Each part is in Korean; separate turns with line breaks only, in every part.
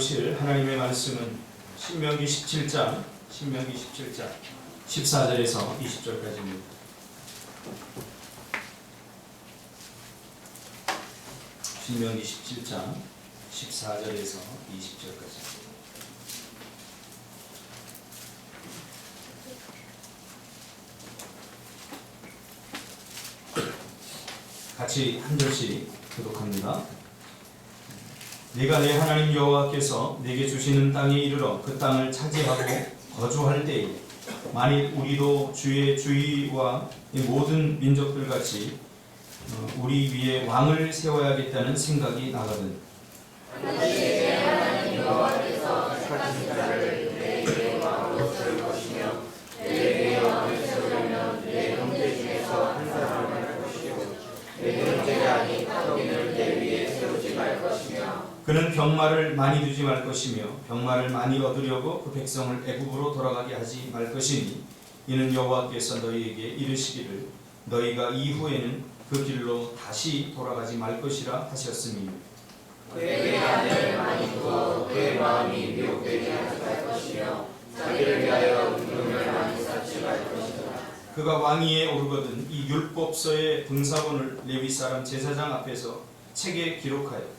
나누실 하나님의 말씀은 신명기 17장 14절에서 20절까지입니다. 신명기 17장 14절에서 20절까지. 같이 한 절씩 교독합니다. 네가 내 하나님 여호와께서 내게 주시는 땅에 이르러 그 땅을 차지하고 거주할 때에 만일 우리도 주의 주위와 모든 민족들 같이 우리 위에 왕을 세워야겠다는 생각이 나거든.
내 하나님 여호와께서 택하신 자를 내 위에 왕으로 세울 것이며 내 위에 왕을 세우려면 내 형제 중에서 한 사람을 할 것이요 내 형제가 아닌 타독인을 내 위에 세우지 말 것이며
그는 병마를 많이 두지 말 것이며 병마를 많이 얻으려고 그 백성을 애굽으로 돌아가게 하지 말 것이니 이는 여호와께서 너희에게 이르시기를 너희가 이후에는 그 길로 다시 돌아가지 말 것이라 하셨으니
그에게 아내를 많이 두어 그의 마음이 미혹되게 하지 말 것이며 자기를 위하여 은금을 많이 쌓지 말 것이다.
그가 왕위에 오르거든 이 율법서의 등사본을 레위 사람 제사장 앞에서 책에 기록하여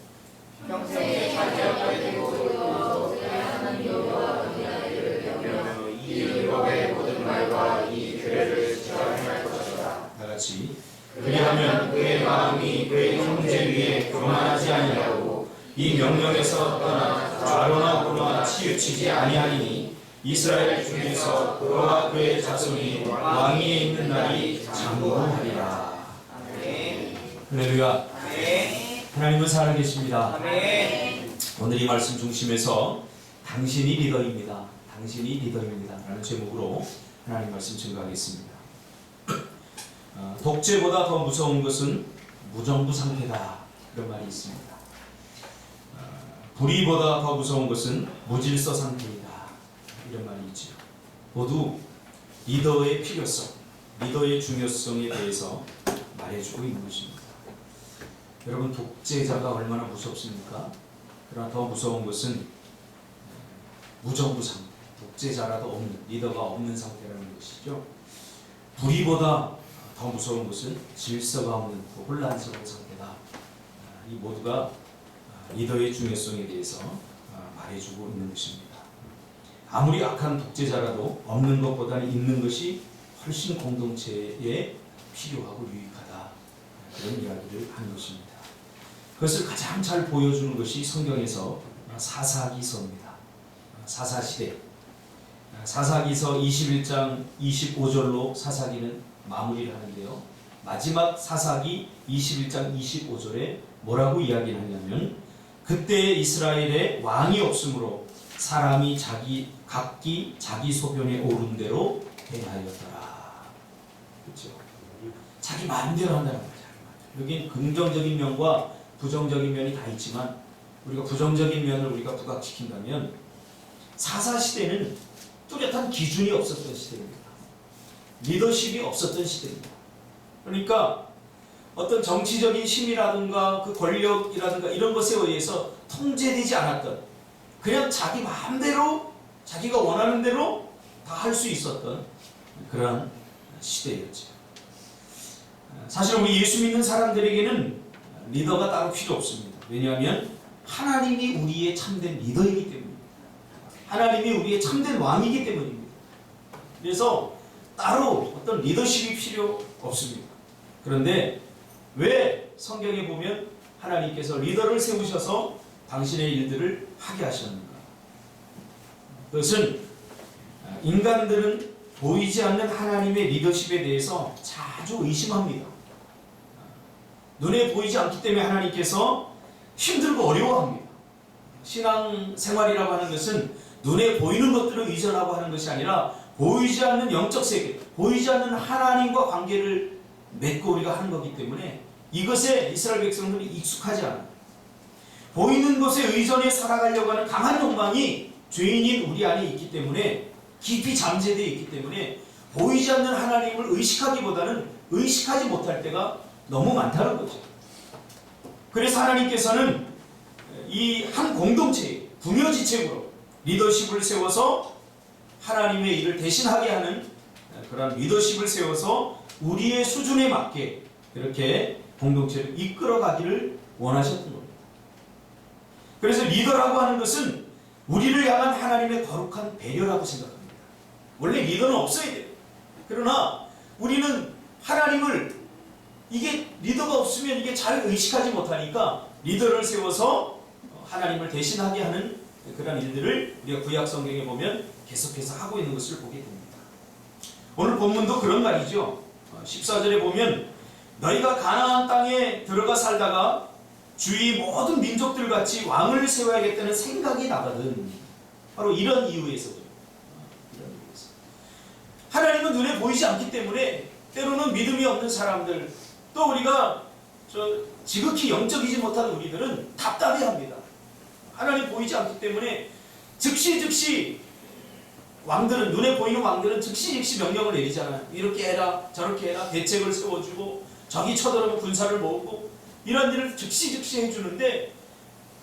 평생에 자기 앞에 두고 내 하나님 여호와 경외하기를 배우며 이 율법의 모든 말과 이 규례를 지켜 행할 것이다.
다같이 그리하면 그의 마음이 그의 형제 위에 교만하지 아니하고 이 명령에서 떠나 좌로나 우로나 치우치지 아니하리니 이스라엘 중에서 그와 그의 자손이 왕위에 있는 날이 장구하리라.
아멘.
할렐루야.
아멘.
하나님은 살아계십니다.
아멘.
오늘 이 말씀 중심에서 당신이 리더입니다. 당신이 리더입니다. 라는 제목으로 하나님 말씀 증거하겠습니다. 독재보다 더 무서운 것은 무정부 상태다. 그런 말이 있습니다. 불의보다 더 무서운 것은 무질서 상태이다. 이런 말이 있죠. 모두 리더의 필요성, 리더의 중요성에 대해서 말해주고 있는 것입니다. 여러분, 독재자가 얼마나 무섭습니까? 그러나 더 무서운 것은 무정부 상태, 독재자라도 없는, 리더가 없는 상태라는 것이죠. 불의보다 더 무서운 것은 질서가 없는 혼란스러운 상태다. 이 모두가 리더의 중요성에 대해서 말해주고 있는 것입니다. 아무리 악한 독재자라도 없는 것보다는 있는 것이 훨씬 공동체에 필요하고 유익하다. 그런 이야기를 하는 것입니다. 그것을 가장 잘 보여주는 것이 성경에서 사사기서입니다. 사사시대. 사사기서 21장 25절로 사사기는 마무리를 하는데요. 마지막 사사기 21장 25절에 뭐라고 이야기를 하냐면 그때 이스라엘에 왕이 없으므로 사람이 각기 자기 소견에 오른 대로 행하였더라. 그렇죠? 자기 마음대로 한다는 거죠. 여긴 긍정적인 면과 부정적인 면이 다 있지만 우리가 부정적인 면을 우리가 부각시킨다면 사사시대는 뚜렷한 기준이 없었던 시대입니다. 리더십이 없었던 시대입니다. 그러니까 어떤 정치적인 힘이라든가 그 권력이라든가 이런 것에 의해서 통제되지 않았던 그냥 자기 마음대로 자기가 원하는 대로 다 할 수 있었던 그런 시대였죠. 사실 우리 예수 믿는 사람들에게는 리더가 따로 필요 없습니다. 왜냐하면 하나님이 우리의 참된 리더이기 때문입니다. 하나님이 우리의 참된 왕이기 때문입니다. 그래서 따로 어떤 리더십이 필요 없습니다. 그런데 왜 성경에 보면 하나님께서 리더를 세우셔서 당신의 일들을 하게 하셨는가? 그것은 인간들은 보이지 않는 하나님의 리더십에 대해서 자주 의심합니다. 눈에 보이지 않기 때문에 하나님께서 힘들고 어려워합니다. 신앙생활이라고 하는 것은 눈에 보이는 것들을 의존하고 하는 것이 아니라 보이지 않는 영적 세계, 보이지 않는 하나님과 관계를 맺고 우리가 하는 거기 때문에 이것에 이스라엘 백성들이 익숙하지 않아요. 보이는 것에 의존해 살아가려고 하는 강한 욕망이 죄인인 우리 안에 있기 때문에 깊이 잠재되어 있기 때문에 보이지 않는 하나님을 의식하기보다는 의식하지 못할 때가 너무 많다는 거죠. 그래서 하나님께서는 이 한 공동체에 궁여지책으로 리더십을 세워서 하나님의 일을 대신하게 하는 그런 리더십을 세워서 우리의 수준에 맞게 그렇게 공동체를 이끌어가기를 원하셨던 겁니다. 그래서 리더라고 하는 것은 우리를 향한 하나님의 거룩한 배려라고 생각합니다. 원래 리더는 없어야 돼요. 그러나 우리는 하나님을 이게 리더가 없으면 이게 잘 의식하지 못하니까 리더를 세워서 하나님을 대신하게 하는 그런 일들을 우리가 구약 성경에 보면 계속해서 하고 있는 것을 보게 됩니다. 오늘 본문도 그런 말이죠. 14절에 보면 너희가 가나안 땅에 들어가 살다가 주위 모든 민족들 같이 왕을 세워야겠다는 생각이 나거든. 바로 이런 이유에서죠. 하나님은 눈에 보이지 않기 때문에 때로는 믿음이 없는 사람들, 또 우리가 지극히 영적이지 못한 우리들은 답답해합니다. 하나님 보이지 않기 때문에 즉시 왕들은, 눈에 보이는 왕들은 즉시 명령을 내리잖아요. 이렇게 해라 저렇게 해라, 대책을 세워주고 적이 쳐들어오면 군사를 모으고 이런 일을 즉시 해주는데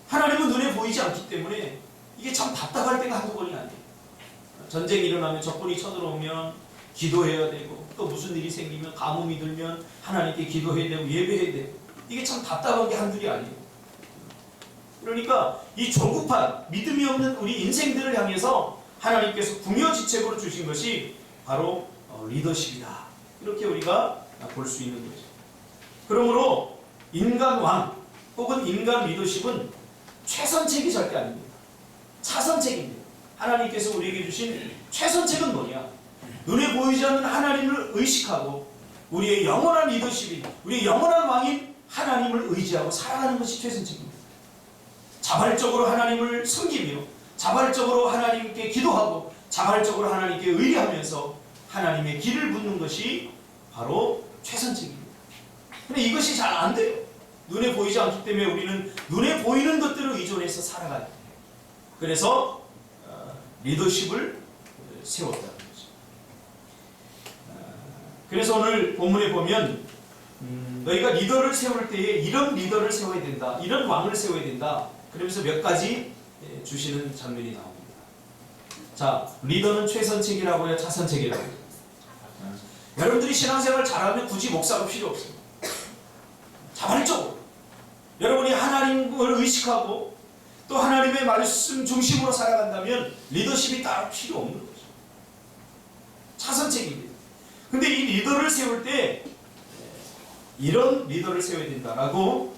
하나님은 눈에 보이지 않기 때문에 이게 참 답답할 때가 한두 번이 아니에요. 전쟁이 일어나면 적군이 쳐들어오면 기도해야 되고, 또 무슨 일이 생기면 가뭄이 들면 하나님께 기도해야 되고 예배해야 되고, 이게 참 답답한 게 한둘이 아니에요. 그러니까 이 조급한 믿음이 없는 우리 인생들을 향해서 하나님께서 궁여지책으로 주신 것이 바로 리더십이다. 이렇게 우리가 볼 수 있는 거죠. 그러므로 인간 왕 혹은 인간 리더십은 최선책이 절대 아닙니다. 차선책입니다. 하나님께서 우리에게 주신 최선책은 뭐냐? 눈에 보이지 않는 하나님을 의식하고 우리의 영원한 리더십인, 우리의 영원한 왕인 하나님을 의지하고 살아가는 것이 최선책입니다. 자발적으로 하나님을 섬기며 자발적으로 하나님께 기도하고 자발적으로 하나님께 의뢰하면서 하나님의 길을 묻는 것이 바로 최선책입니다. 근데 이것이 잘 안 돼요. 눈에 보이지 않기 때문에 우리는 눈에 보이는 것들을 의존해서 살아가야 돼요. 그래서 리더십을 세웠다는 거죠. 그래서 오늘 본문에 보면 너희가 리더를 세울 때에 이런 리더를 세워야 된다, 이런 왕을 세워야 된다, 그러면서 몇 가지 주시는 장면이 나옵니다. 자, 리더는 최선책이라고 해요, 차선책이라고 해요? 여러분들이 신앙생활 잘하면 굳이 목사가 필요 없어요. 자발적으로 여러분이 하나님을 의식하고 또 하나님의 말씀 중심으로 살아간다면 리더십이 따로 필요 없는 거죠. 차선책입니다. 근데 이 리더를 세울 때 이런 리더를 세워야 된다라고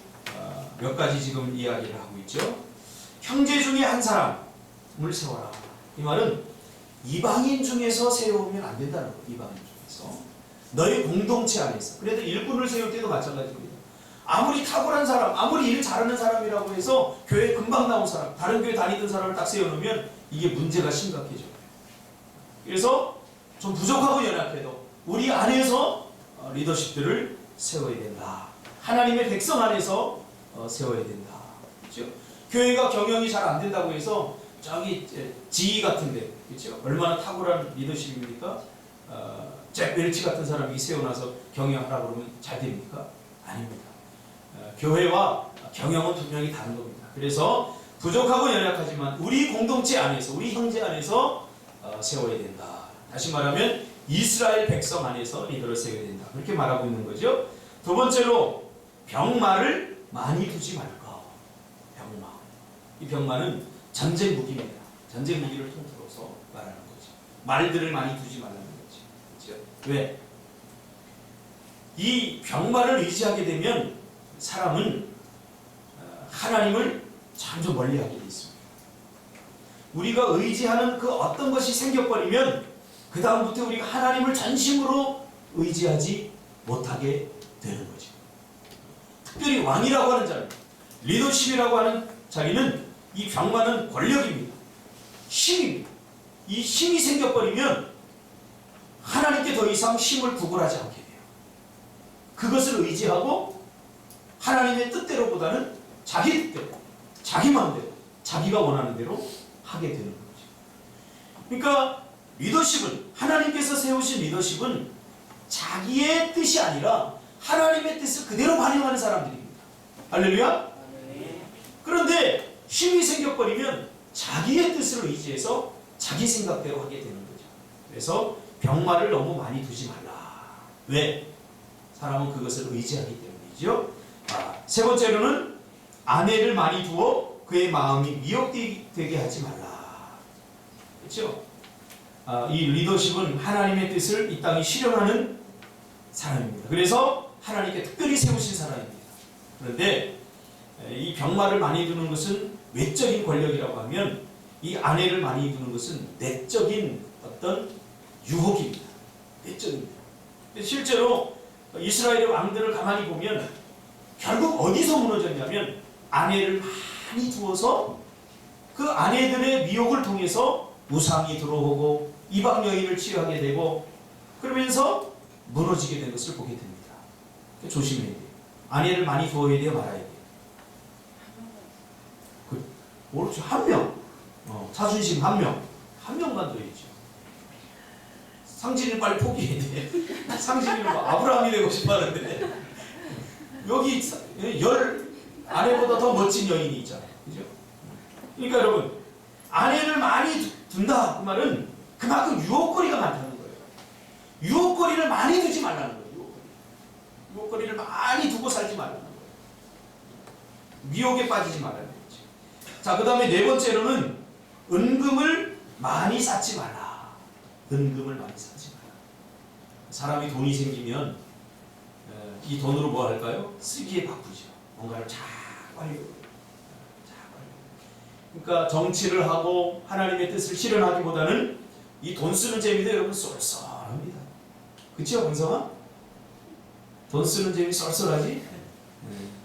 몇 가지 지금 이야기를 하고 있죠. 형제 중에 한 사람을 세워라. 이 말은 이방인 중에서 세우면 안 된다는 거예요. 이방인 중에서. 너희 공동체 안에서. 그래도 일꾼을 세울 때도 마찬가지입니다. 아무리 탁월한 사람, 아무리 일 잘하는 사람이라고 해서 교회 금방 나온 사람, 다른 교회 다니던 사람을 딱 세워놓으면 이게 문제가 심각해져요. 그래서 좀 부족하고 연약해도 우리 안에서 리더십들을 세워야 된다. 하나님의 백성 안에서 세워야 된다. 그렇죠? 교회가 경영이 잘 안 된다고 해서 저기 지휘 같은데, 그렇죠? 얼마나 탁월한 리더십입니까? 잭 웰치 같은 사람이 세워놔서 경영하라 그러면 잘 됩니까? 아닙니다. 교회와 경영은 분명히 다른 겁니다. 그래서 부족하고 연약하지만 우리 공동체 안에서, 우리 형제 안에서 세워야 된다. 다시 말하면 이스라엘 백성 안에서 리더를 세워야 된다. 그렇게 말하고 있는 거죠. 두 번째로 병마를 많이 두지 말까. 병마. 이 병마는 전쟁 무기입니다. 전쟁 무기를 통틀어서 말하는 거죠. 말들을 많이 두지 말라는 거죠. 그렇죠? 왜? 이 병마를 의지하게 되면 사람은 하나님을 점점 멀리하게 되어 있습니다. 우리가 의지하는 그 어떤 것이 생겨버리면 그 다음부터 우리가 하나님을 전심으로 의지하지 못하게 되는 거죠. 특별히 왕이라고 하는 자리, 리더십이라고 하는 자리는 이 병마는 권력입니다. 힘입니다. 이 힘이 생겨버리면 하나님께 더 이상 힘을 구걸하지 않게 돼요. 그것을 의지하고 하나님의 뜻대로보다는 자기 뜻대로, 자기 마음대로, 자기가 원하는 대로 하게 되는 거죠. 그러니까 리더십은, 하나님께서 세우신 리더십은 자기의 뜻이 아니라 하나님의 뜻을 그대로 반영하는 사람들입니다. 할렐루야? 그런데 힘이 생겨버리면 자기의 뜻을 의지해서 자기 생각대로 하게 되는 거죠. 그래서 병마를 너무 많이 두지 말라. 왜? 사람은 그것을 의지하기 때문이죠. 세 번째로는 아내를 많이 두어 그의 마음이 미혹되게 하지 말라. 그렇죠? 이 리더십은 하나님의 뜻을 이 땅에 실현하는 사람입니다. 그래서 하나님께 특별히 세우신 사람입니다. 그런데 이 병마를 많이 두는 것은 외적인 권력이라고 하면 이 아내를 많이 두는 것은 내적인 어떤 유혹입니다. 내적입니다. 실제로 이스라엘의 왕들을 가만히 보면 결국 어디서 무너졌냐면 아내를 많이 두어서 그 아내들의 미혹을 통해서 우상이 들어오고 이방 여인을 취하게 되고 그러면서 무너지게 된 것을 보게 됩니다. 조심해야 돼요. 아내를 많이 두어야 돼요, 말아야 돼요. 옳죠. 한 명. 자존심 한 명. 한 명만 둬야죠. 상진이는 빨리 포기해야 돼. 상진이는 뭐 아브라함이 되고 싶어 하는데 여기 10 아내보다 더 멋진 여인이 있잖아요. 그죠? 그러니까 여러분, 아내를 많이 둔다 그 말은 그만큼 유혹거리가 많다는 거예요. 유혹거리를 많이 두지 말라는 거예요. 유혹거리를 많이 두고 살지 말라는 거예요. 미혹에 빠지지 말라는 거죠. 자, 그 다음에 네 번째로는 은금을 많이 쌓지 말라. 은금을 많이 쌓지 말라. 사람이 돈이 생기면 이 돈으로 뭐 할까요? 쓰기에 바쁘죠. 뭔가를 잘 하려고. 그러니까 정치를 하고 하나님의 뜻을 실현하기보다는 이 돈 쓰는 재미도 여러분 쏠쏠합니다. 그렇죠, 강성아? 돈 쓰는 재미 쏠쏠하지?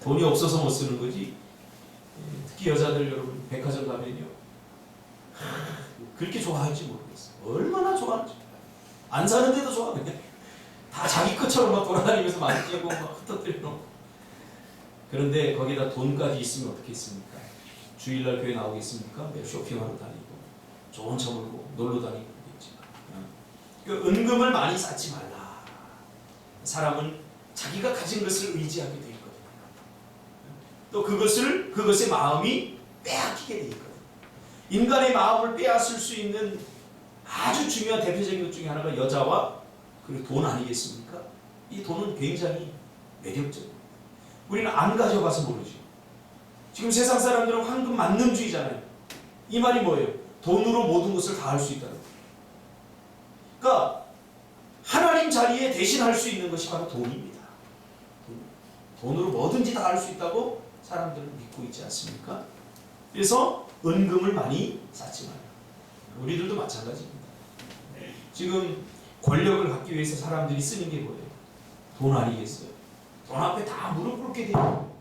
돈이 없어서 못 쓰는 거지. 특히 여자들 여러분 백화점 가면요, 그렇게 좋아할지 모르겠어요. 얼마나 좋아하는지. 안 사는데도 좋아하네. 다 자기 것처럼 막 돌아다니면서 만지고 막 흩어뜨려 놓고. 그런데 거기다 돈까지 있으면 어떻겠습니까? 주일날 교회 나오겠습니까? 매일 쇼핑하러 다니고 좋은 차 몰고 놀러 다니고 그러겠지. 그 은금을 많이 쌓지 말라. 사람은 자기가 가진 것을 의지하게 돼 있거든요. 또 그것의 마음이 빼앗기게 돼 있거든요. 인간의 마음을 빼앗을 수 있는 아주 중요한 대표적인 것 중에 하나가 여자와 그리고 돈 아니겠습니까? 이 돈은 굉장히 매력적입니다. 우리는 안 가져가서 모르죠. 지금 세상 사람들은 황금 만능주의잖아요. 이 말이 뭐예요? 돈으로 모든 것을 다 할 수 있다는 거예요. 그러니까 하나님 자리에 대신할 수 있는 것이 바로 돈입니다. 돈으로 뭐든지 다 할 수 있다고 사람들은 믿고 있지 않습니까? 그래서 은금을 많이 쌓지 마요. 우리들도 마찬가지입니다. 지금 권력을 갖기 위해서 사람들이 쓰는 게 뭐예요? 돈 아니겠어요? 돈 앞에 다 무릎 꿇게 돼요.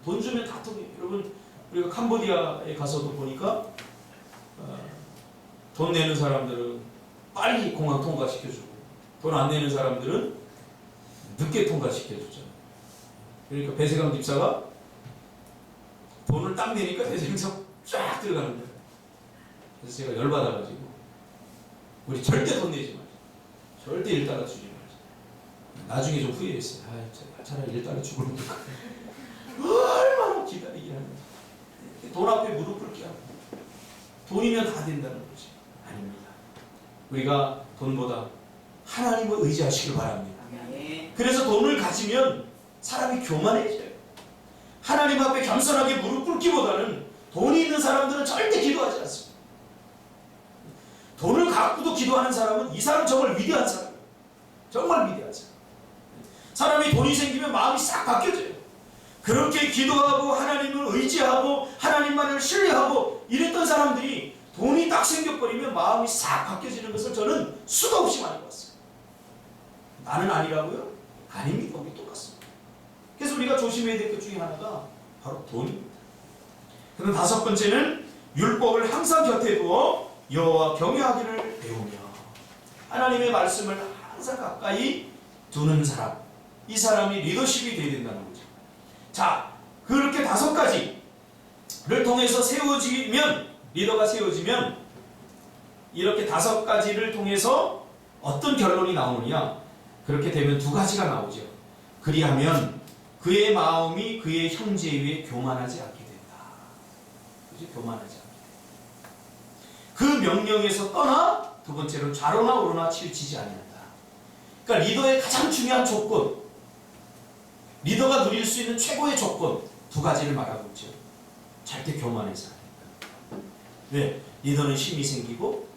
돈 주면 다 통해요. 여러분, 우리가 캄보디아에 가서도 보니까 돈 내는 사람들은 빨리 공항 통과시켜주고 돈 안 내는 사람들은 늦게 통과시켜주잖아요. 그러니까 배세강 집사가 돈을 딱 내니까 배세강에서 쫙 들어가는 거예요. 그래서 제가 열받아가지고 우리 절대 돈 내지 말자. 절대 $1 주지 말자. 나중에 좀 후회했어요. 차라리 $1 주고 그럴 걸. 얼마나 기다리긴 하는지. 돈 앞에 무릎 꿇게 하고 돈이면 다 된다는 거지. 아닙니다. 우리가 돈보다 하나님을 의지하시길 바랍니다. 그래서 돈을 가지면 사람이 교만해져요. 하나님 앞에 겸손하게 무릎 꿇기보다는 돈이 있는 사람들은 절대 기도하지 않습니다. 돈을 갖고도 기도하는 사람은 이 사람 정말 위대한 사람이에요. 정말 위대한 사람. 사람이 돈이 생기면 마음이 싹 바뀌어져요. 그렇게 기도하고 하나님을 의지하고 하나님만을 신뢰하고 이랬던 사람들이 돈이 딱 생겨버리면 마음이 싹 바뀌어지는 것을 저는 수도 없이 많이 봤어요. 나는 아니라고요? 아닙니다. 우리 똑같습니다. 그래서 우리가 조심해야 될 것 중에 하나가 바로 돈입니다. 그럼 다섯 번째는 율법을 항상 곁에 두어 여호와 경외하기를 배우며 하나님의 말씀을 항상 가까이 두는 사람, 이 사람이 리더십이 되어야 된다는 거죠. 자, 그렇게 다섯 가지를 통해서 세워지면, 리더가 세워지면 이렇게 다섯 가지를 통해서 어떤 결론이 나오느냐? 그렇게 되면 두 가지가 나오죠. 그리하면 그의 마음이 그의 형제 위에 교만하지 않게 된다. 그죠? 교만하지 않게 된다. 명령에서 떠나 두 번째로는 좌로나 우로나 치우치지 아니한다. 그러니까 리더의 가장 중요한 조건, 리더가 누릴 수 있는 최고의 조건 두 가지를 말하고 있죠. 절대 교만해서 안 된다. 왜? 리더는 힘이 생기고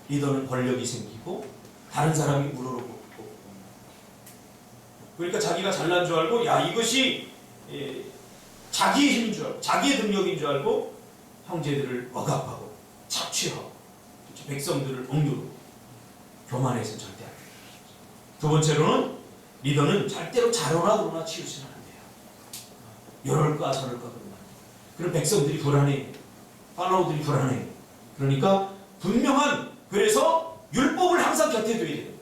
리더는 권력이 생기고 다른 사람이 우러러보고, 그러니까 자기가 잘난 줄 알고 야 이것이 자기의 힘인 줄 알고 자기의 능력인 줄 알고 형제들을 억압하고 착취하고 백성들을 억누르고 교만해서는 절대 안 돼요. 두 번째로는 리더는 절대로 좌로나 우로나 치우치면 안 돼요. 이럴까 저럴까 그러면 백성들이 불안해요. 팔로우들이 불안해요. 그러니까 분명한, 그래서 율법을 항상 곁에 둬야 돼요.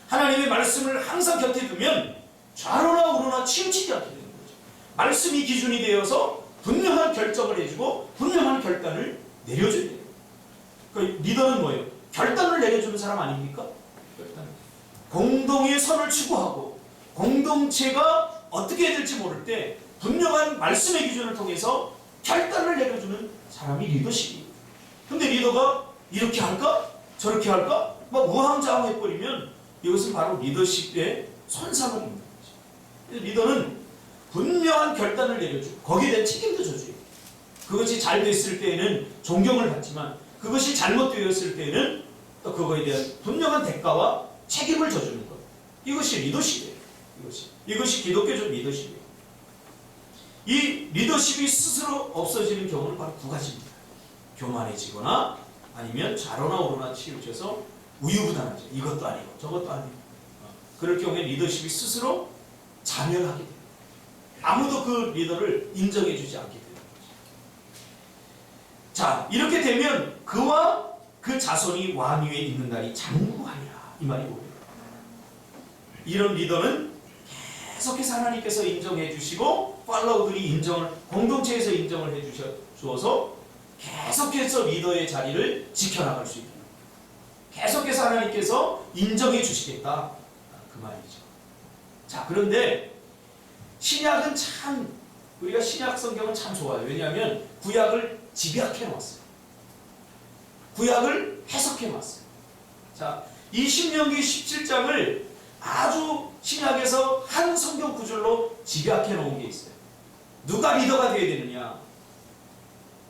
하나님의 말씀을 항상 곁에 두면 좌로나 우로나 치우치지 않게 되는 거죠. 말씀이 기준이 되어서 분명한 결정을 해주고 분명한 결단을 내려줘야 돼요. 그러니까 리더는 뭐예요? 결단을 내려주는 사람 아닙니까? 공동의 선을 추구하고 공동체가 어떻게 해야 될지 모를 때 분명한 말씀의 기준을 통해서 결단을 내려주는 사람이 리더십이에요. 근데 리더가 이렇게 할까? 저렇게 할까? 막 우왕좌왕해버리면 이것은 바로 리더십의 손상을 입는 거죠. 리더는 분명한 결단을 내려주고 거기에 대한 책임도 져줘요. 그것이 잘 됐을 때에는 존경을 받지만 그것이 잘못되었을 때에는 또 그거에 대한 분명한 대가와 책임을 져주는 것. 이것이 리더십이에요. 이것이 기독교적 리더십이에요. 이 리더십이 스스로 없어지는 경우는 바로 두 가지입니다. 교만해지거나 아니면 좌로나 우로나 치우쳐서 우유부단하죠. 이것도 아니고 저것도 아니고. 그럴 경우에 리더십이 스스로 자멸하게 돼요. 아무도 그 리더를 인정해주지 않게 돼요. 자, 이렇게 되면 그와 그 자손이 왕위에 있는 날이 장구하리라, 이 말이 오래요. 이런 리더는 계속해서 하나님께서 인정해 주시고 팔로우들이 인정을, 공동체에서 인정을 해 주어서 계속해서 리더의 자리를 지켜나갈 수 있다. 계속해서 하나님께서 인정해 주시겠다, 그 말이죠. 자, 그런데 신약은 참, 우리가 신약 성경은 참 좋아요. 왜냐하면 구약을 집약해 놨어요. 구약을 해석해 놨어요. 자, 이 신명기 17장을 아주 신약에서 한 성경 구절로 집약해 놓은 게 있어요. 누가 리더가 되어야 되느냐,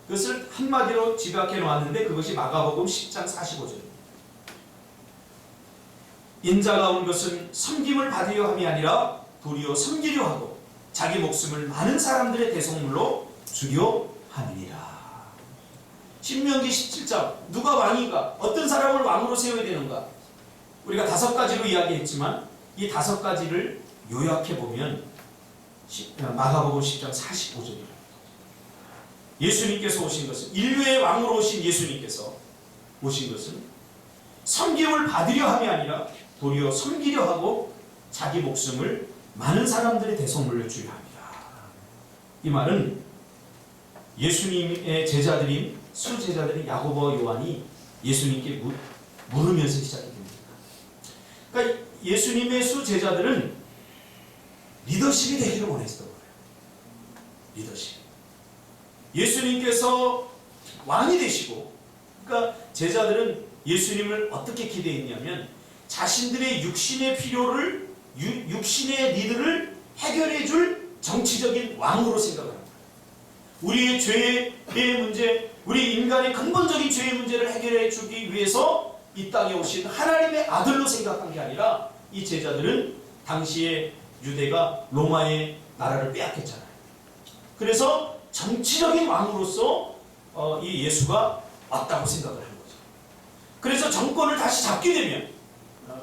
그것을 한마디로 집약해 놓았는데 그것이 마가복음 10장 45절입니다. 인자가 온 것은 섬김을 받으려 함이 아니라 도리어 섬기려 하고 자기 목숨을 많은 사람들의 대속물로 주려 함이니라. 신명기 17장, 누가 왕인가, 어떤 사람을 왕으로 세워야 되는가, 우리가 5가지로 이야기했지만 이 5가지를 요약해보면 마가복음 10장 45절입니다. 예수님께서 오신 것은, 인류의 왕으로 오신 예수님께서 오신 것은 섬김을 받으려 함이 아니라 도리어 섬기려 하고 자기 목숨을 많은 사람들의 대속물로 주려 합니다. 이 말은 예수님의 제자들인 수제자들인 야고보와 요한이 예수님께 물으면서 시작이 됩니다. 그러니까 예수님의 수제자들은 리더십이 되기를 원했었던 거예요. 리더십. 예수님께서 왕이 되시고, 그러니까 제자들은 예수님을 어떻게 기대했냐면 자신들의 육신의 필요를, 육신의 니드를 해결해 줄 정치적인 왕으로 생각을 합니다. 우리의 죄의 문제, 우리 인간의 근본적인 죄의 문제를 해결해 주기 위해서 이 땅에 오신 하나님의 아들로 생각한 게 아니라, 이 제자들은 당시에 유대가 로마의 나라를 빼앗겼잖아요. 그래서 정치적인 왕으로서 이 예수가 왔다고 생각을 한 거죠. 그래서 정권을 다시 잡게 되면,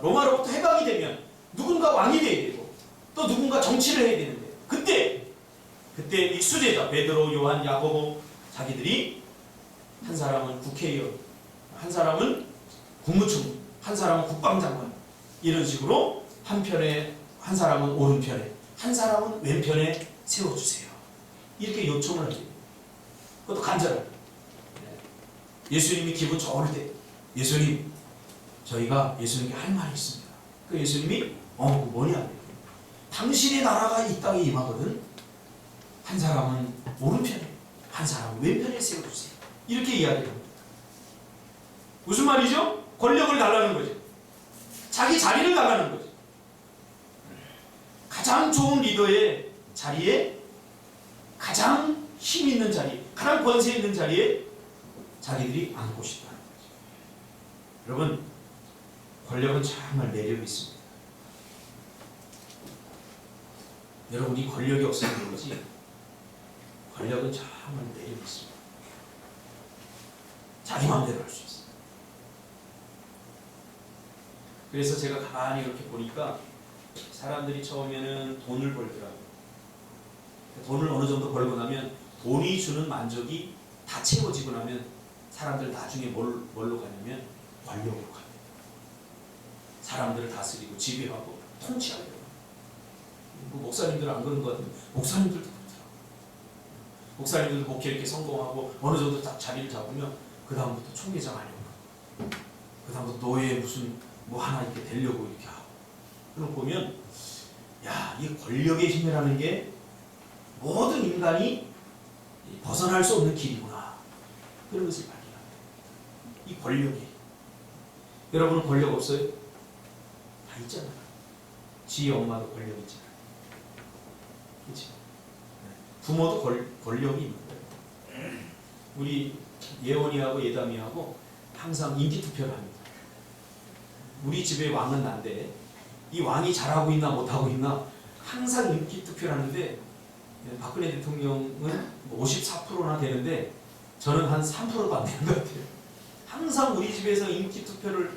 로마로부터 해방이 되면 누군가 왕이 돼야 되고 또 누군가 정치를 해야 되는데, 그때 이 수제자 베드로, 요한, 야고보 자기들이 한 사람은 국회의원, 한 사람은 국무총리, 한 사람은 국방장관, 이런 식으로 한편에 한 사람은 오른편에, 한 사람은 왼편에 세워주세요. 이렇게 요청을 하게 돼요. 그것도 간절하게. 예수님이 기분 좋을 때, 예수님, 저희가 예수님께 할 말이 있습니다. 그 예수님이 뭐냐? 당신의 나라가 이 땅에 임하거든 한 사람은 오른편에, 한 사람은 왼편에 세워주세요. 이렇게 이야기를 합니다. 무슨 말이죠? 권력을 달라는 거죠. 자기 자리를 달라는 거죠. 가장 좋은 리더의 자리에, 가장 힘 있는 자리, 가장 권세 있는 자리에 자기들이 앉고 싶다는 거죠. 여러분, 권력은 정말 매력이 있습니다. 여러분이 권력이 없어서 그러지 권력은 정말 매력이 있습니다. 자기 마음대로 할 수 있어요. 그래서 제가 가만히 이렇게 보니까 사람들이 처음에는 돈을 벌더라고요. 돈을 어느 정도 벌고 나면 돈이 주는 만족이 다 채워지고 나면 사람들 나중에 뭘로 가냐면 권력으로 갑니다. 사람들을 다스리고 지배하고 통치하려고. 뭐 목사님들은 안 그런 것 같은데 목사님들도 그렇더라고요. 목사님들도 목회 이렇게 성공하고 어느 정도 딱 자리를 잡으면 그 다음부터 총회장 하려고, 그 다음부터 노예 무슨 뭐 하나 이렇게 되려고 이렇게 하고. 그럼 보면 야, 이 권력의 힘이라는 게 모든 인간이 벗어날 수 없는 길이구나, 그런 것을 발견합니다. 이 권력이. 여러분은 권력 없어요? 다 있잖아요. 지 엄마도 권력 있잖아요. 그렇지? 부모도 권력이 있는 거예요. 우리 예원이하고 예담이하고 항상 인기 투표를 합니다. 우리 집의 왕은 난데 이 왕이 잘하고 있나 못하고 있나 항상 인기 투표를 하는데, 박근혜 대통령은 54%나 되는데 저는 한 3%도 안 되는 것 같아요. 항상 우리 집에서 인기 투표를,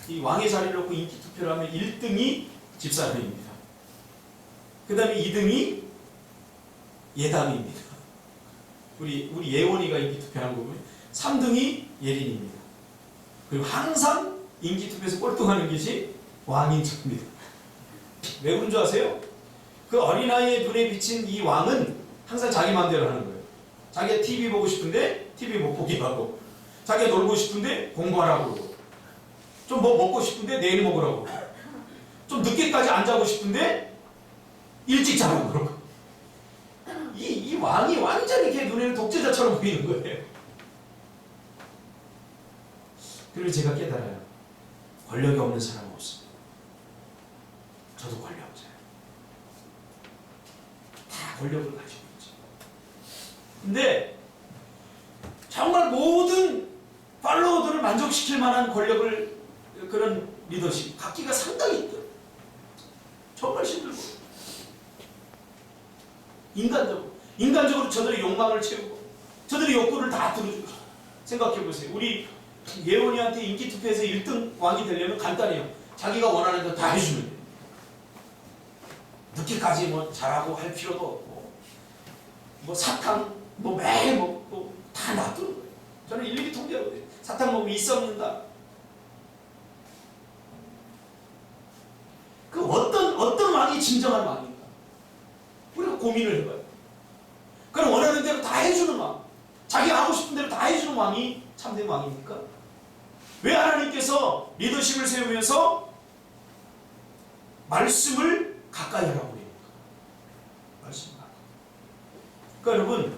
이 왕의 자리를 놓고 인기 투표를 하면 1등이 집사람입니다. 그 다음에 2등이 예담입니다. 우리 예원이가 인기 투표하는 거 보면 3등이 예린입니다. 그리고 항상 인기 투표에서 꼴등하는 것이 왕인 척입니다. 왜 그런 줄 아세요? 그 어린아이의 눈에 비친 이 왕은 항상 자기 마음대로 하는 거예요. 자기가 TV 보고 싶은데 TV 못 보게 하고, 자기가 놀고 싶은데 공부하라고 그러고, 좀 뭐 먹고 싶은데 내일 먹으라고 그러고, 좀 늦게까지 안 자고 싶은데 일찍 자라고 그러고. 이 왕이 완전히 이렇게 눈에는 독재자처럼 보이는 거예요. 그리고 제가 깨달아요. 권력이 없는 사람은 없습니다. 저도 권력자예요. 다 권력을 가지고 있죠. 근데 정말 모든 팔로워들을 만족시킬 만한 권력을, 그런 리더십 갖기가 상당히 힘들어요. 정말 힘들고, 인간적으로 저들의 욕망을 채우고 저들의 욕구를 다 들어주고. 생각해보세요. 우리 예원이한테 인기 투표에서 1등 왕이 되려면 간단해요. 자기가 원하는 거 다 해주면 돼요. 늦게까지 뭐 잘하고 할 필요도 없고, 뭐 사탕 뭐 매일 먹고 다 놔두는 거예요. 저는 일일이 통제하거든요. 사탕 먹으면 이 썩는다. 그 어떤 왕이 진정한 왕인가? 우리가 고민을 해봐요. 그럼 원하는 대로 다 해주는 왕, 자기가 하고 싶은 대로 다 해주는 왕이 참된 왕입니까? 왜 하나님께서 리더십을 세우면서 말씀을 가까이 하라고 그럽니까? 말씀 가까이. 그러니까 여러분,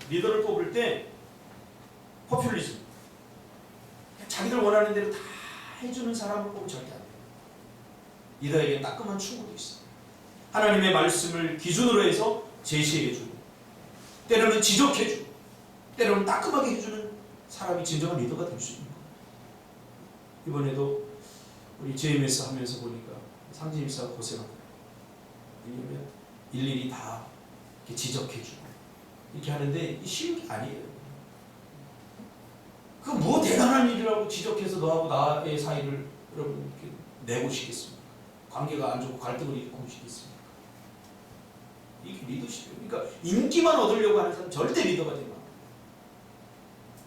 리더를 뽑을 때 포퓰리즘, 자기들 원하는 대로 다 해주는 사람을 뽑으면 절대 안 돼요. 리더에게 따끔한 충고도 있어요. 하나님의 말씀을 기준으로 해서 제시해주고, 때로는 지적해주고, 때로는 따끔하게 해주는 사람이 진정한 리더가 될 수 있는 거예요. 이번에도 우리 JMS 하면서 보니까 상진 입사가 고생하더라고요. 왜냐면 일일이 다 이렇게 지적해주고 이렇게 하는데 쉬운 게 아니에요. 그 뭐 대단한 일이라고 지적해서 너하고 나의 사이를 여러분 이렇게 내고시겠습니까? 관계가 안 좋고 갈등을 일으키고 싶겠습니까? 이게 리더십이에요. 그러니까 인기만 얻으려고 하는 사람 절대 리더가 되면 안 돼요.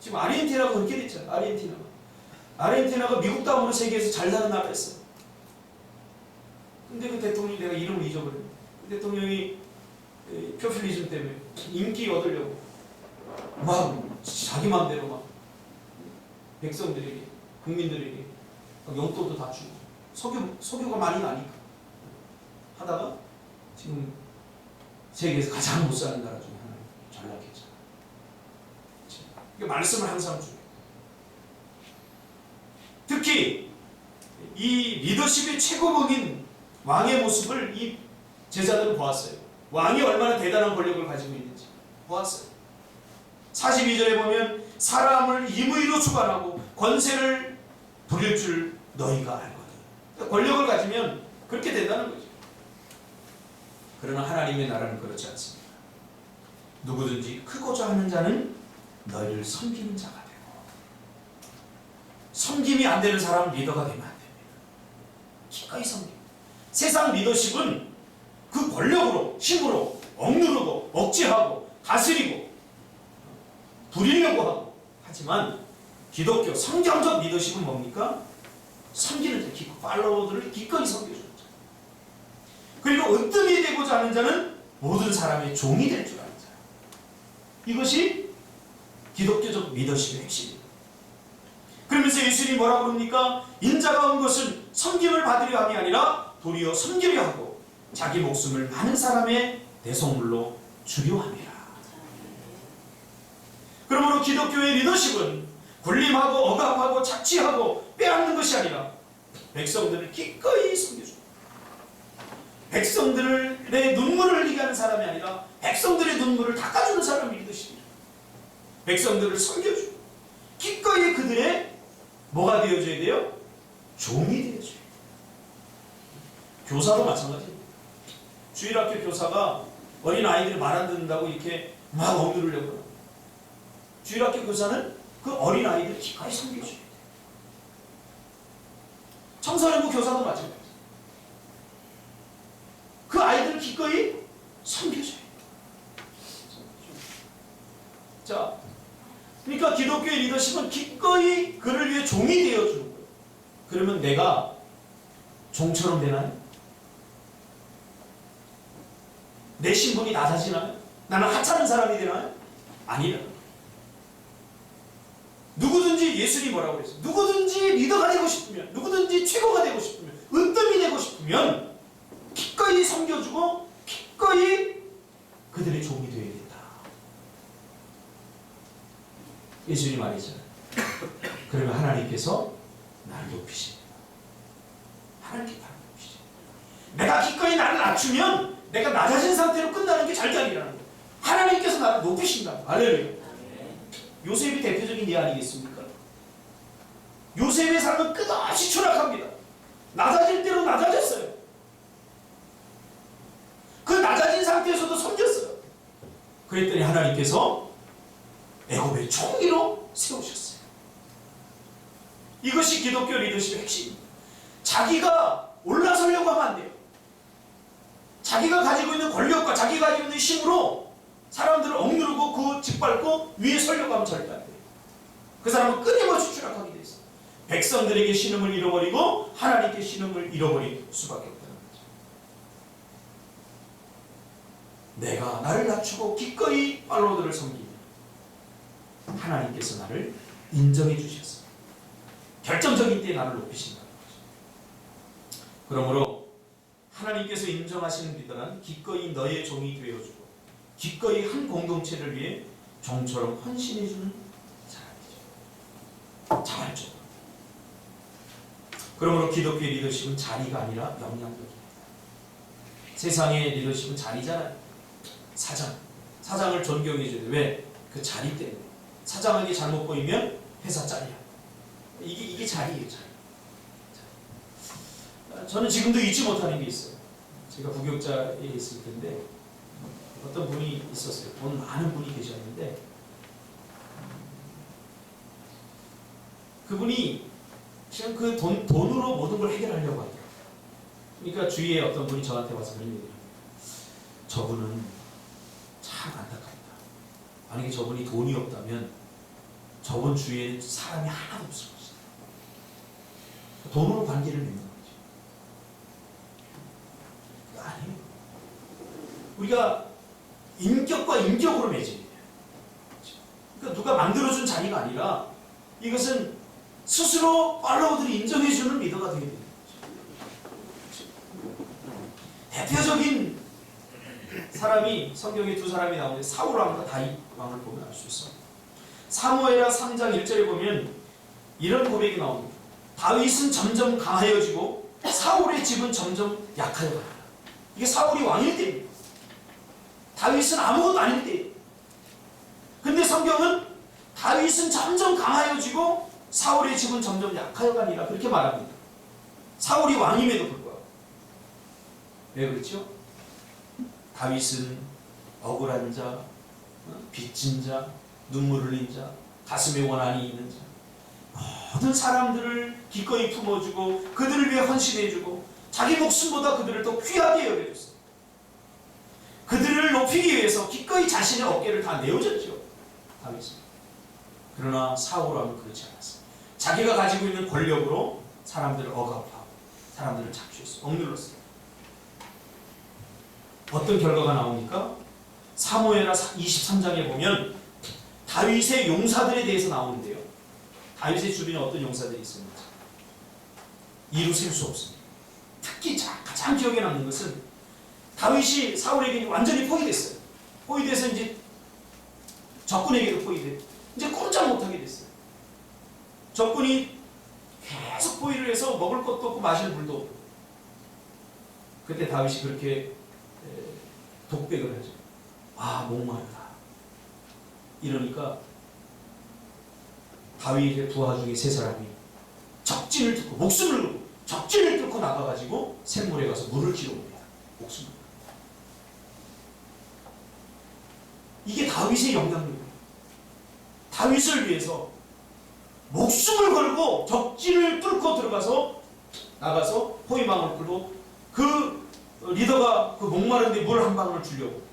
지금 아르헨티나가 그렇게 됐잖아요. 아르헨티나가 미국 다음으로 세계에서 잘 사는 나라였어요. 근데 그 대통령이, 내가 이름을 잊어버렸네. 그 대통령이 포퓰리즘 때문에 인기 얻으려고 막 자기 마음대로 막 백성들에게, 국민들에게 용돈도 다 주고 석유가 많이 나니까 하다가 지금 세계에서 가장 못 사는 나라 중에 하나로 전락했잖아. 그러니까 말씀을 항상 줘요. 이것이 이 리더십의 최고봉인 왕의 모습을 이 제자들은 보았어요. 왕이 얼마나 대단한 권력을 가지고 있는지 보았어요. 42절에 보면 사람을 임의로 주관하고 권세를 부릴 줄 너희가 알거든. 그러니까 권력을 가지면 그렇게 된다는 거죠. 그러나 하나님의 나라는 그렇지 않습니다. 누구든지 크고자 하는 자는 너희를 섬기는 자가 되고, 섬김이 안 되는 사람은 리더가 되면 안 됩니다. 기꺼이 섬김. 세상 리더십은 그 권력으로, 힘으로 억누르고 억제하고 다스리고 부리려고 하고, 하지만 기독교 성경적 리더십은 뭡니까? 섬기는 자, 팔로워들을 기꺼이 섬겨주는 자. 그리고 으뜸이 되고자 하는 자는 모든 사람의 종이 될 줄 아는 자. 이것이 기독교적 리더십의 핵심입니다. 그러면서 예수님이 뭐라고 그럽니까? 인자가 온 것은 섬김을 받으려 함이 아니라 도리어 섬기려 하고 자기 목숨을 많은 사람의 대속물로 주려 함이라. 그러므로 기독교의 리더십은 군림하고 억압하고 착취하고 빼앗는 것이 아니라 백성들을 기꺼이 섬겨주고, 백성들의 눈물을 흘리게 하는 사람이 아니라 백성들의 눈물을 닦아주는 사람이 리더십이에요. 백성들을 섬겨주고 기꺼이 그들의 뭐가 되어줘야 돼요? 종이 되어줘야 돼요. 교사도 마찬가지입니다. 주일학교 교사가 어린 아이들이 말 안 듣는다고 이렇게 막 억누르려고 합니다. 주일학교 교사는 그 어린 아이들을 기꺼이 섬겨줘야 돼요. 청소년부 교사도 마찬가지입니다. 그 아이들을 기꺼이 섬겨줘야 돼요. 자, 그러니까 기독교의 리더십은 기꺼이 그를 위해 종이 되어주는 거예요. 그러면 내가 종처럼 되나요? 내 신분이 낮아지나요? 나는 하찮은 사람이 되나요? 아니라. 누구든지 예수님이 뭐라고 그랬어요? 누구든지 리더가 되고 싶으면, 누구든지 최고가 되고 싶으면, 으뜸이 되고 싶으면 기꺼이 섬겨주고 기꺼이 그들의 종이 되어야 된다. 예수님 말이잖아요. 그러면 하나님께서 나를 높이십니다. 하나님께 나를 높이십니다. 내가 기꺼이 나를 낮추면 내가 낮아진 상태로 끝나는 게 절대 아니라는 거예요. 하나님께서 나를 높이신다. 할렐루야. 요셉이 대표적인 예 아니겠습니까? 요셉의 삶은 끝없이 추락합니다. 낮아질 대로 낮아졌어요. 그 낮아진 상태에서도 섬겼어요. 그랬더니 하나님께서 애굽의 총리로 세우셨어요. 이것이 기독교 리더십의 핵심입니다. 자기가 올라서려고 하면 안 돼요. 자기가 가지고 있는 권력과 자기가 가지고 있는 힘으로 사람들을 억누르고 그 짓밟고 위에 서려고 하면 절대 안 돼요. 그 사람은 끊임없이 추락하게 돼 있어요. 백성들에게 신음을 잃어버리고 하나님께 신음을 잃어버릴 수밖에 없다는 거죠. 내가 나를 낮추고 기꺼이 팔로워들을 섬기면 하나님께서 나를 인정해 주셨어요. 결정적인 때에 나를 높이신다는 거죠. 그러므로 하나님께서 인정하시는 리더는 기꺼이 너의 종이 되어주고 기꺼이 한 공동체를 위해 종처럼 헌신해주는 사람이죠. 자발적으로. 그러므로 기독교의 리더십은 자리가 아니라 영향력입니다. 세상의 리더십은 자리잖아요. 사장을 존경해줘야 돼. 왜? 그 자리 때문에. 사장에게 잘못 보이면 회사 잘려. 이게 자리예요. 자리. 저는 지금도 잊지 못하는 게 있어요. 제가 부교육자에 있을 텐데 어떤 분이 있었어요. 돈 많은 분이 계셨는데 그분이 지금 그 돈으로 모든 걸 해결하려고 하더라고요. 그러니까 주위에 어떤 분이 저한테 와서 그런 얘기를 합니다. 저분은 참 안타깝다. 만약에 저분이 돈이 없다면 저분 주위에는 사람이 하나도 없을 것이다. 돈으로 관계를 맺는 거죠. 아니에요. 우리가 인격과 인격으로 맺어야 돼요. 그러니까 누가 만들어준 자리가 아니라 이것은 스스로 팔로워들이 인정해주는 리더가 되게 되는 거죠. 대표적인 사람이 성경에 두 사람이 나오는데 사울 왕과 다윗 왕을 보면 알 수 있어요. 사무엘하 3장 1절에 보면 이런 고백이 나옵니다. 다윗은 점점 강하여지고 사울의 집은 점점 약하여 갑니다. 이게 사울이 왕일 때입니다. 다윗은 아무것도 아닐 때예요. 근데 성경은 다윗은 점점 강하여지고 사울의 집은 점점 약하여 가니라 그렇게 말합니다. 사울이 왕임에도 불구하고. 왜 그렇죠? 다윗은 억울한 자, 빚진 자, 눈물 흘린 자, 가슴에 원한이 있는 자, 모든 사람들을 기꺼이 품어주고 그들을 위해 헌신해주고 자기 목숨보다 그들을 더 귀하게 여겨줬어요. 그들을 높이기 위해서 기꺼이 자신의 어깨를 다 내어줬죠. 다윗은. 그러나 사울왕은 그렇지 않았어요. 자기가 가지고 있는 권력으로 사람들을 억압하고 사람들을 착취했어요. 억눌렀어요. 어떤 결과가 나옵니까? 사무엘하 23장에 보면 다윗의 용사들에 대해서 나오는데요. 다윗의 주변에 어떤 용사들이 있었는지 이루 셀 수 없습니다. 특히 가장 기억에 남는 것은 다윗이 사울에게 완전히 포위됐어요. 포위돼서 이제 적군에게도 포위돼 이제 꼼짝 못하게 됐어요. 적군이 계속 포위를 해서 먹을 것도 없고 마실 물도 없고. 그때 다윗이 그렇게 독백을 하죠. 아, 목마르다. 이러니까 다윗의 부하 중에 세 사람이 적진을 뚫고 목숨을 걸고 적진을 뚫고 나가가지고 샘물에 가서 물을 길어옵니다. 목숨을. 이게 다윗의 영향력이에요. 다윗을 위해서 목숨을 걸고 적진을 뚫고 들어가서 나가서 포위망을 끌고 그 리더가 그 목마른데 물 한 방울 주려고.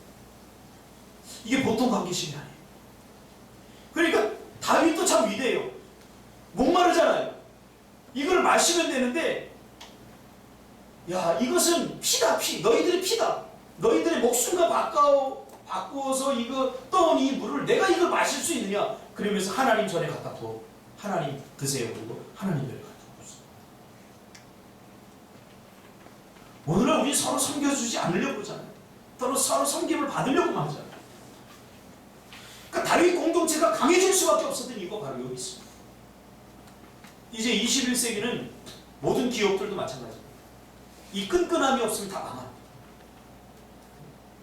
이게 보통 관계심이 아니에요. 그러니까 다윗도 참 위대해요. 목마르잖아요. 이걸 마시면 되는데 야, 이것은 피다, 피. 너희들의 피다. 너희들의 목숨과 바꾸어서 이거 떠온 이 물을 내가 이걸 마실 수 있느냐. 그러면서 하나님 전에 갖다 두어. 하나님 드세요. 그리고 하나님 전에 갖다 두었어요. 오늘은 우리 서로 섬겨주지 않으려고 그러잖아요. 서로 섬김을 받으려고만 하잖아요. 그러니까 다윗 공동체가 강해질 수밖에 없었던 이유가 바로 여기 있습니다. 이제 21세기는 모든 기업들도 마찬가지입니다. 이 끈끈함이 없으면 다 망합니다.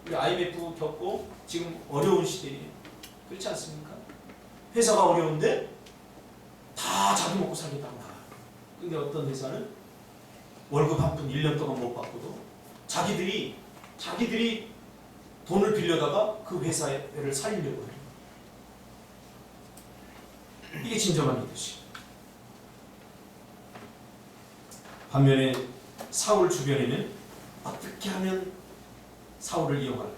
우리 IMF 겪고 지금 어려운 시대에 그렇지 않습니까? 회사가 어려운데 다 자기 먹고 살겠다고 나가요. 근데 어떤 회사는 월급 한 푼 1년 동안 못 받고도 자기들이 돈을 빌려다가 그 회사를 살리려고 해요. 이게 진정한 리더십. 반면에 사울 주변에는 어떻게 하면 사울을 이용할까?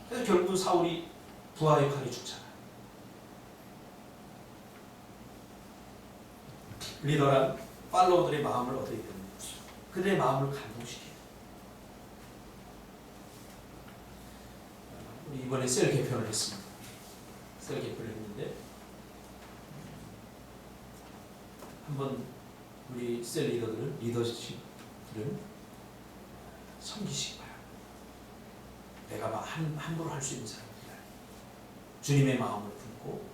그래서 결국 사울이 부하 역할이 죽잖아요. 리더란 팔로워들의 마음을 얻어야 되는 거죠. 그들의 마음을 감동시켜요. 우리 이번에 셀 개편을 했습니다. 셀 개편을 했는데 한번 우리 셀 리더들은 리더십들은 섬기시기 바랍니다. 내가 막 함부로 할 수 있는 사람들이 아니에요. 주님의 마음을 품고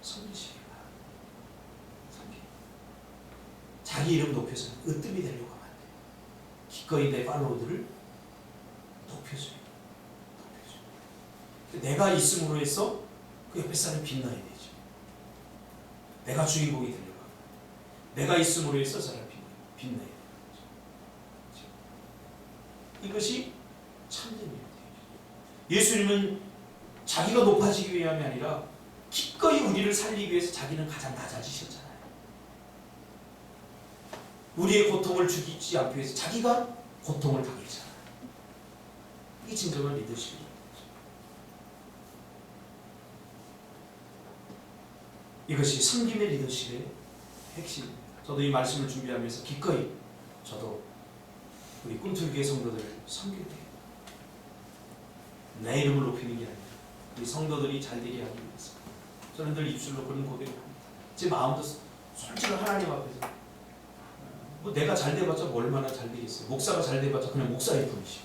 섬기시기 바랍니다. 자기 이름 높여서 으뜸이 되려고 하면 안 돼요. 기꺼이 내 팔로우들을 높여줘요. 내가 있음으로 해서 그 옆에 사람이 빛나야 되죠. 내가 주인공이 되려고 합니다. 내가 있음으로 해서 사람이 빛나야 되는 거죠. 이것이 참된 일이에요. 예수님은 자기가 높아지기 위함이 아니라 기꺼이 우리를 살리기 위해서 자기는 가장 낮아지셨잖아요. 우리의 고통을 주지 않기 위해서 자기가 고통을 당했잖아요. 이게 진정한 리더십이에요. 이것이 섬김의 리더십의 핵심입니다. 저도 이 말씀을 준비하면서 기꺼이 저도 우리 꿈틀교회 성도들을 섬겨야 돼요. 내 이름을 높이는 게 아니라 우리 성도들이 잘 되게 하기 위해서 저는 늘 입술로 그런 고백을 합니다. 제 마음도 솔직히 하나님 앞에서 뭐 내가 잘 돼봤자 뭐 얼마나 잘 되겠어요. 목사가 잘 돼봤자 그냥 목사일 뿐이죠.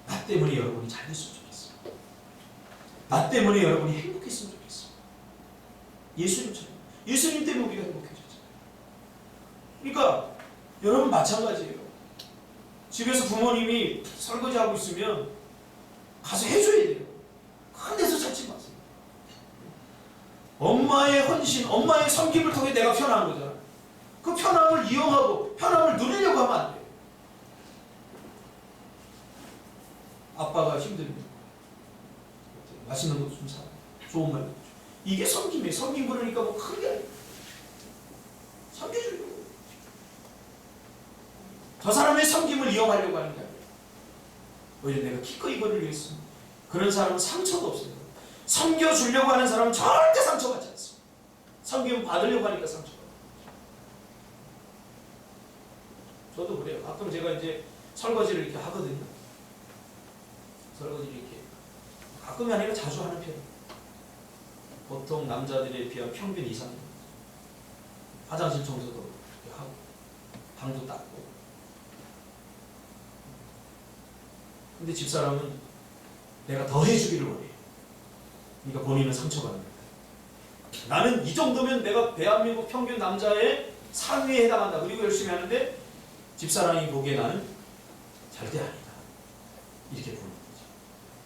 나 때문에 여러분이 잘 됐으면 좋겠어요. 나 때문에 여러분이 행복했으면 좋겠어요. 예수님처럼 예수님 때문에 우리가 행복해졌잖아요. 그러니까 여러분 마찬가지예요. 집에서 부모님이 설거지하고 있으면 가서 해줘야 돼요. 큰 데서 찾지 마세요. 엄마의 헌신, 엄마의 섬김을 통해 내가 편안한 거잖아. 그 편함을 이용하고 편함을 누리려고 하면 안 돼요. 아빠가 힘들면 맛있는 것 좀 사, 좋은 말 해줘. 이게 섬김이에요. 섬김 그러니까 뭐 큰 게 아니에요. 섬겨주려고. 저 사람의 섬김을 이용하려고 하는 게 아니에요. 오히려 내가 기꺼이 그를 위해서. 그런 사람은 상처도 없어요. 섬겨주려고 하는 사람은 절대 상처받지 않습니다. 섬김 받으려고 하니까 상처받아요. 저도 그래요. 가끔 제가 이제 설거지를 이렇게 하거든요. 설거지를 이렇게 가끔이 아니라 자주 하는 편이에요. 보통 남자들에 비하면 평균 이상. 화장실 청소도 이렇게 하고 방도 닦고. 근데 집사람은 내가 더 해주기를 원해요. 그러니까 본인은 상처받는 거예요. 나는 이 정도면 내가 대한민국 평균 남자의 상위에 해당한다. 그리고 열심히 하는데 집사람이 보기에 나는 절대 아니다. 이렇게 보는 거죠.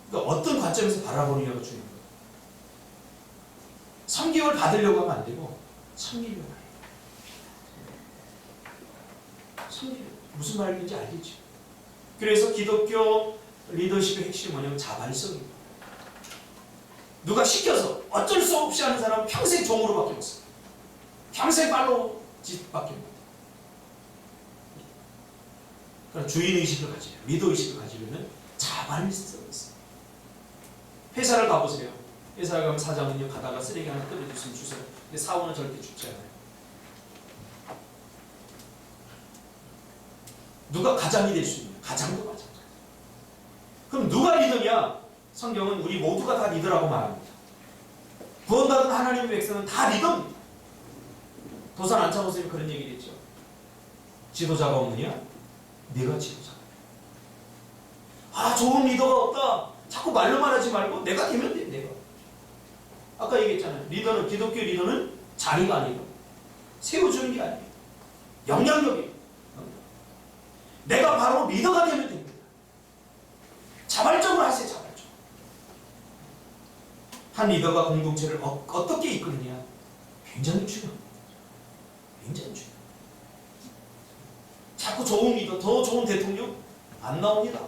그러니까 어떤 관점에서 바라보느냐가 중요한 거예요. 섬김을 받으려고 하면 안 되고 섬기려고 해요. 섬기려고. 무슨 말인지 알겠죠? 그래서 기독교 리더십의 핵심이 뭐냐면 자발성입니다. 누가 시켜서 어쩔 수 없이 하는 사람은 평생 종으로 바뀌었어요. 평생 팔로우 짓밖에 못해요. 그러니까 주인의식을 가지려, 리더의식을 가지려면 자발성이 있어요. 회사를 가보세요. 회사를 가면 사장은요, 가다가 쓰레기 하나 끓여주시면 주세요. 근데 사원은 절대 주지 않아요. 누가 가장이 될 수 있냐? 가장도 마찬가지예요. 그럼 누가 리더냐? 성경은 우리 모두가 다 리더라고 말합니다. 구원받은 하나님의 백성은 다 리더입니다. 도산 안창호 선생님이 그런 얘기를 했죠. 지도자가 없느냐? 내가 지도자다. 아, 좋은 리더가 없다. 자꾸 말로만 하지 말고 내가 되면 돼. 내가. 아까 얘기했잖아요. 리더는, 기독교 리더는 자리가 아니고 세워주는 게 아니에요. 영향력이에요. 내가 바로 리더가 되면 됩니다. 자발적으로 하세요. 자발적으로. 한 리더가 공동체를 어떻게 이끄느냐 굉장히 중요합니다. 굉장히 중요합니다. 자꾸 좋은 리더, 더 좋은 대통령 안 나옵니다.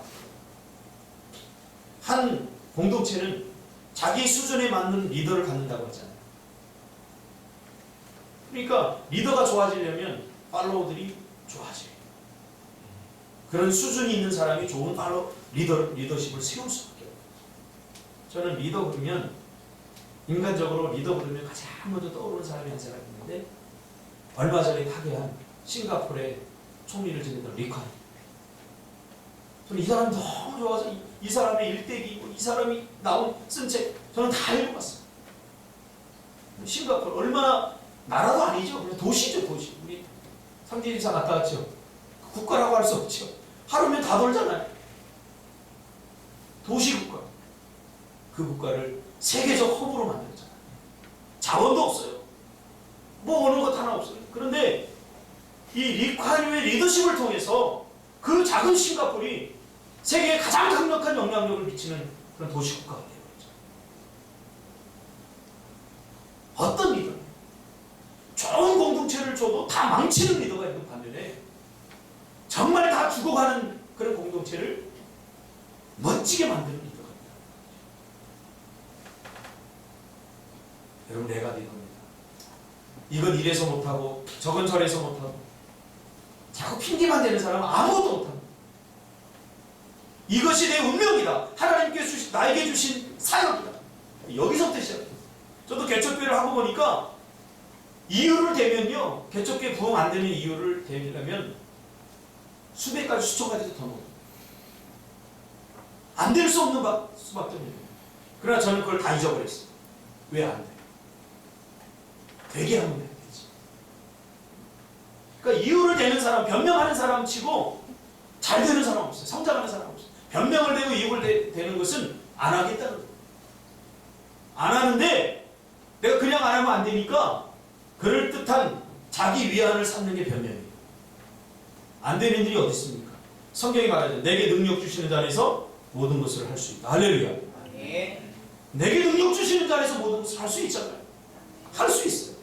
한 공동체는 자기 수준에 맞는 리더를 갖는다고 하잖아요. 그러니까 리더가 좋아지려면 팔로워들이 좋아져요. 그런 수준이 있는 사람이 좋은 리더십을 세울 수밖에 없어요. 저는 리더 그러면 인간적으로 리더 그러면 가장 먼저 떠오르는 사람이 한 사람이 있는데 얼마 전에 타계한 싱가포르의 총리를 지냈던 리칸. 저는 이 사람이 너무 좋아서 이 사람의 일대기고 이 사람이 나온 쓴 책 저는 다 읽어봤어요. 싱가포르 얼마나 나라도 아니죠. 그냥 도시죠, 도시. 우리 삼지리사 갔다 왔죠. 국가라고 할 수 없죠. 하루면 다 돌잖아요. 도시국가. 그 국가를 세계적 허브로 만들었잖아요. 자원도 없어요. 뭐 오는 것 하나 없어요. 그런데 이 리카류의 리더십을 통해서 그 작은 싱가포르이 세계에 가장 강력한 영향력을 미치는 그런 도시국가가 되어버렸죠. 어떤 리더? 좋은 공동체를 줘도 다 망치는 리더가 있는 반면에 정말 다 죽어가는 그런 공동체를 멋지게 만드는 리더가 있다. 여러분, 내가 리더입니다. 이건 이래서 못하고 저건 저래서 못하고 자꾸 핑계만 대는 사람은 아무것도 못합니다. 이것이 내 운명이다. 하나님께 나에게 주신 사역이다. 여기서부터 시작해요. 저도 개척교회를 하고 보니까 이유를 대면요, 개척교회 부흥 안 되는 이유를 대려면 수백 가지, 수천 가지도 더 넣어요. 안 될 수 없는 수밖에 없는 거예요. 그러나 저는 그걸 다 잊어버렸어요. 왜 안 돼? 되게 하면 되지. 그러니까 이유를 대는 사람, 변명하는 사람 치고 잘 되는 사람 없어요. 성장하는 사람 없어요. 변명을 대고 이유를 대는 것은 안 하겠다는 거예요. 안 하는데 내가 그냥 안 하면 안 되니까 그럴듯한 자기 위안을 삼는 게 변명이에요. 안 되는 일이 어디 있습니까? 성경이 말하죠. 내게 능력 주시는 자 안에서 모든 것을 할 수 있다. 할렐루야. 내게 능력 주시는 자 안에서 모든 것을 할 수 있잖아요. 할 수 있어요.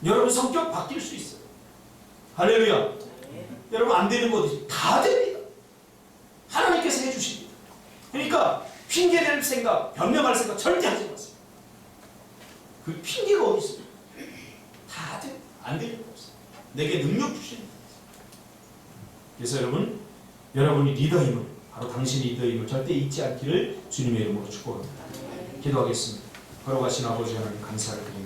여러분 성격 바뀔 수 있어요. 할렐루야. 여러분 안 되는 거 어디 있어요? 다 됩니다. 하나님께서 해주십니다. 그러니까 핑계댈 생각, 변명할 생각 절대 하지 마세요. 그 핑계가 어디 있습니까? 다 돼. 안 되는 거 없어요. 내게 능력 주시는 거. 그래서 여러분이 리더임을, 바로 당신의 리더임을 절대 잊지 않기를 주님의 이름으로 축복합니다. 기도하겠습니다. 걸어가신 아버지 하나님 감사를 드립니다.